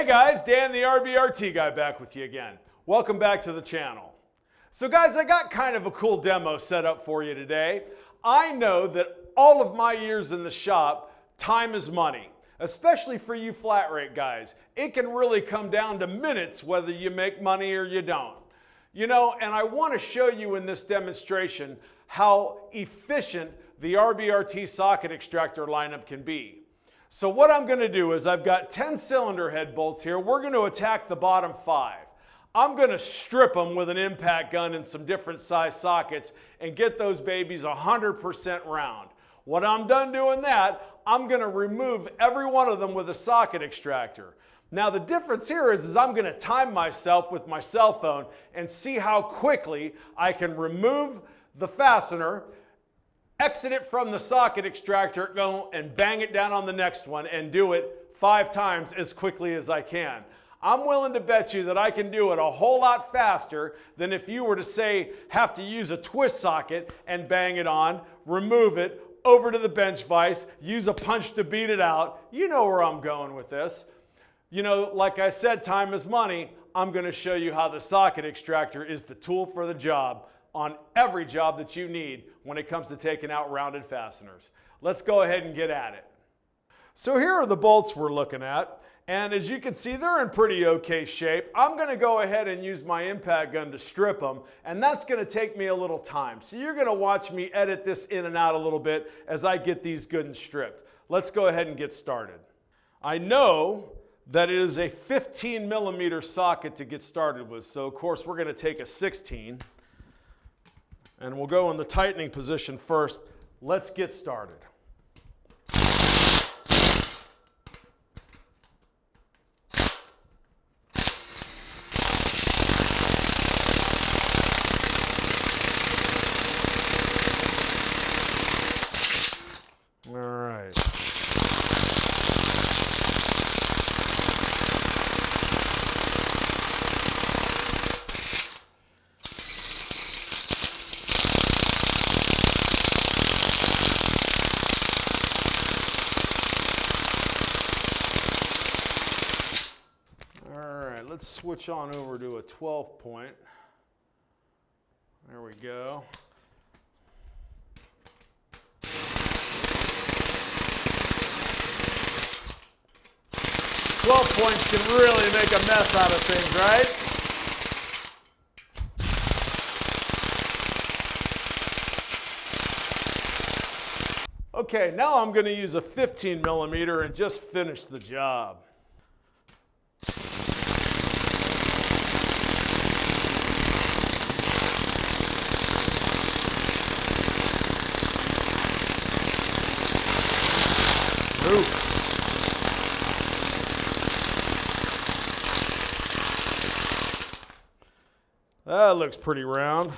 guys, Dan the RBRT Guy back with you again. Welcome back to the channel. So guys, I got kind of a cool demo set up for you today. I know that all of my years in the shop, time is money, especially for you flat rate guys. It can really come down to minutes whether you make money or you don't. You know, and I want to show you in this demonstration how efficient the RBRT socket extractor lineup can be. So what I'm going to do is I've got 10 cylinder head bolts here. We're going to attack the bottom 5. I'm going to strip them with an impact gun and some different size sockets and get those babies 100% round. When I'm done doing that, I'm going to remove every one of them with a socket extractor. Now the difference here is I'm going to time myself with my cell phone and see how quickly I can remove the fastener, exit it from the socket extractor, go and bang it down on the next one and do it 5 times as quickly as I can. I'm willing to bet you that I can do it a whole lot faster than if you were to say have to use a twist socket and bang it on, remove it, over to the bench vise, use a punch to beat it out. You know where I'm going with this. You know, like I said, time is money. I'm going to show you how the socket extractor is the tool for the job on every job that you need when it comes to taking out rounded fasteners. Let's go ahead and get at it. So here are the bolts we're looking at, and as you can see, they're in pretty okay shape. I'm going to go ahead and use my impact gun to strip them, and that's going to take me a little time. So you're going to watch me edit this in and out a little bit as I get these good and stripped. Let's go ahead and get started. I know that it is a 15 millimeter socket to get started with, so of course we're going to take a 16. And we'll go in the tightening position first. Let's get started. All right. Let's switch on over to a 12 point. There we go. 12 points can really make a mess out of things, right? Okay, now I'm going to use a 15 millimeter and just finish the job. Ooh. That looks pretty round.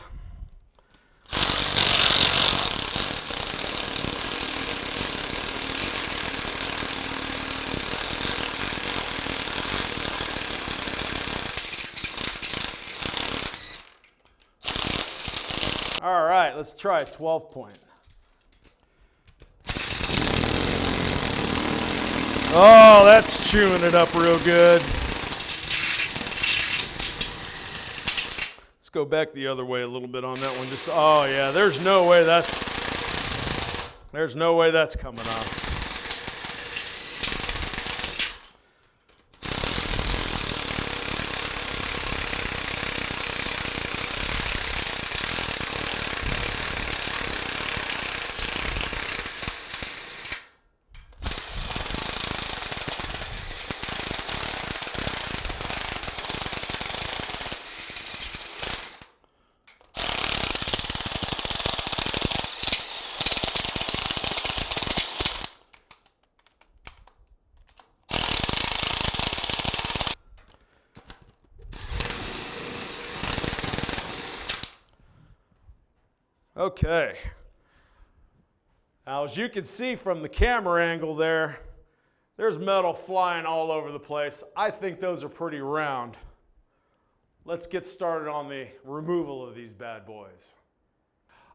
All right, let's try a 12 point. Oh, that's chewing it up real good. Let's go back the other way a little bit on that one. Just, oh yeah, there's no way that's coming off. Okay. Now, as you can see from the camera angle there, there's metal flying all over the place. I think those are pretty round. Let's get started on the removal of these bad boys.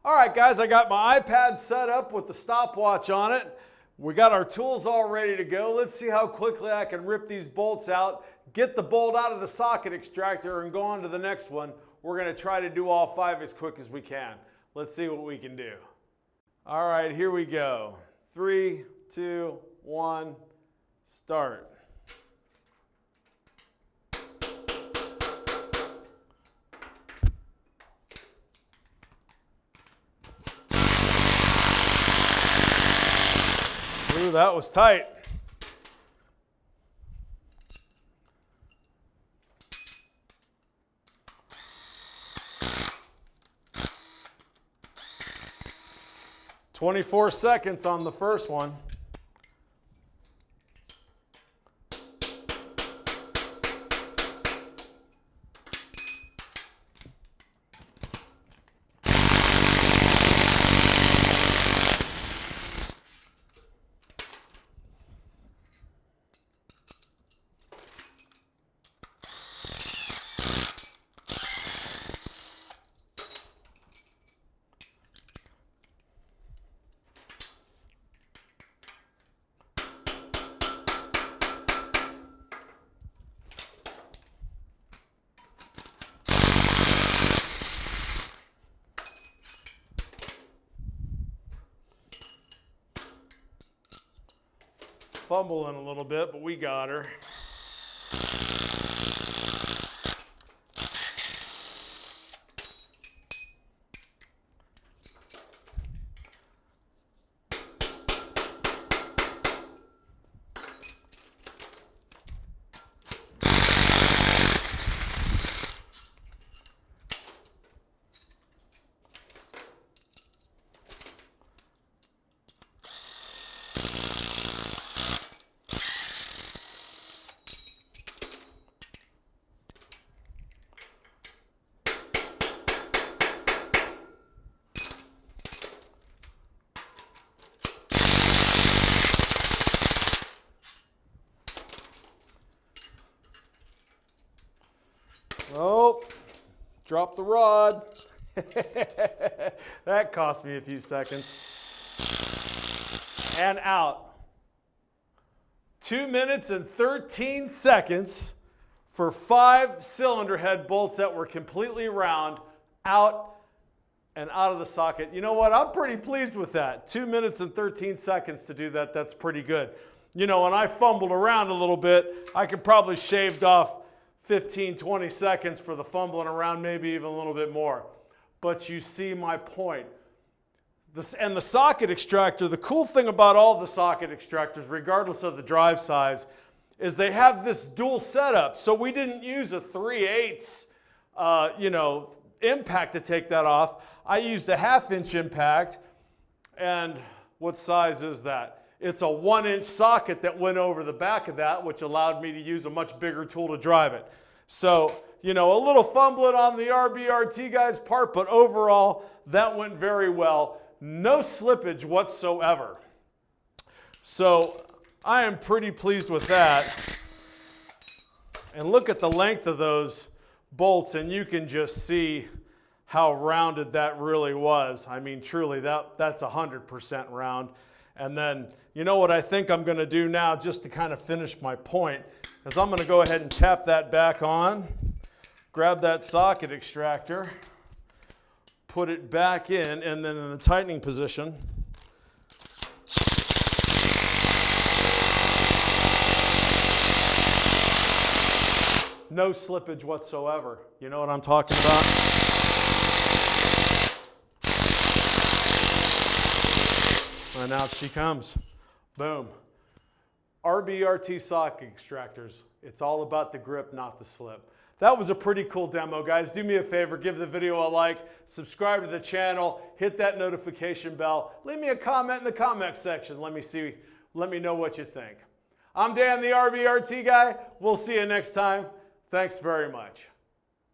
All right, guys, I got my iPad set up with the stopwatch on it. We got our tools all ready to go. Let's see how quickly I can rip these bolts out, get the bolt out of the socket extractor and go on to the next one. We're going to try to do all 5 as quick as we can. Let's see what we can do. All right, here we go. 3, 2, 1, start. Ooh, that was tight. "24 seconds on the first one. Fumbling a little bit, but we got her. Oh, drop the rod. That cost me a few seconds. And out. 2 minutes and 13 seconds for 5 cylinder head bolts that were completely round, out and out of the socket. You know what? I'm pretty pleased with that. 2 minutes and 13 seconds to do that. That's pretty good. You know, when I fumbled around a little bit, I could probably shaved off 15, 20 seconds for the fumbling around, maybe even a little bit more. But you see my point. And the socket extractor, the cool thing about all the socket extractors, regardless of the drive size, is they have this dual setup. So we didn't use a 3/8 impact to take that off. I used a 1/2 inch impact. And what size is that? It's a 1-inch socket that went over the back of that, which allowed me to use a much bigger tool to drive it. So, you know, a little fumbling on the RBRT guy's part, but overall, that went very well. No slippage whatsoever. So, I am pretty pleased with that. And look at the length of those bolts, and you can just see how rounded that really was. I mean, truly, that's 100% round. And then, you know what I think I'm going to do now, just to kind of finish my point, is I'm going to go ahead and tap that back on, grab that socket extractor, put it back in, and then in the tightening position, no slippage whatsoever. You know what I'm talking about? And out she comes. Boom. RBRT socket extractors. It's all about the grip, not the slip. That was a pretty cool demo, guys. Do me a favor, give the video a like, subscribe to the channel, hit that notification bell, leave me a comment in the comment section. Let me know what you think. I'm Dan, the RBRT guy. We'll see you next time. Thanks very much.